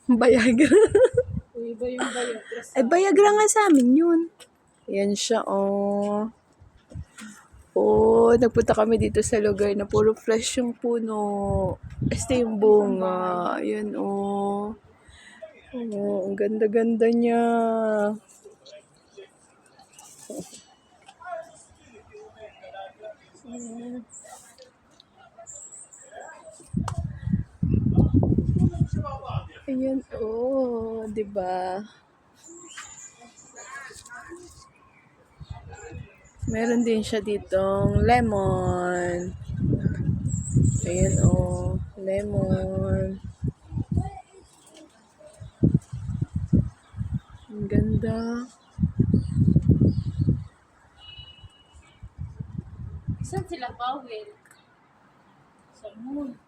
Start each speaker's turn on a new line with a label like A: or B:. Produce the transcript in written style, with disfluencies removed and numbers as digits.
A: Viagra.
B: Iba yung Viagra sa...
A: Ay, Viagra nga sa amin yun. Yan siya, oh. Oh, nagpunta kami dito sa lugar na puro fresh yung puno. Este yung bunga. Yan, oh. Oh, ang ganda-ganda niya. Ayan, oh, 'di ba? Meron din siya ditong lemon. Ayan, oh, lemon. Ang ganda.
B: Saan sila bawel? Sa moon.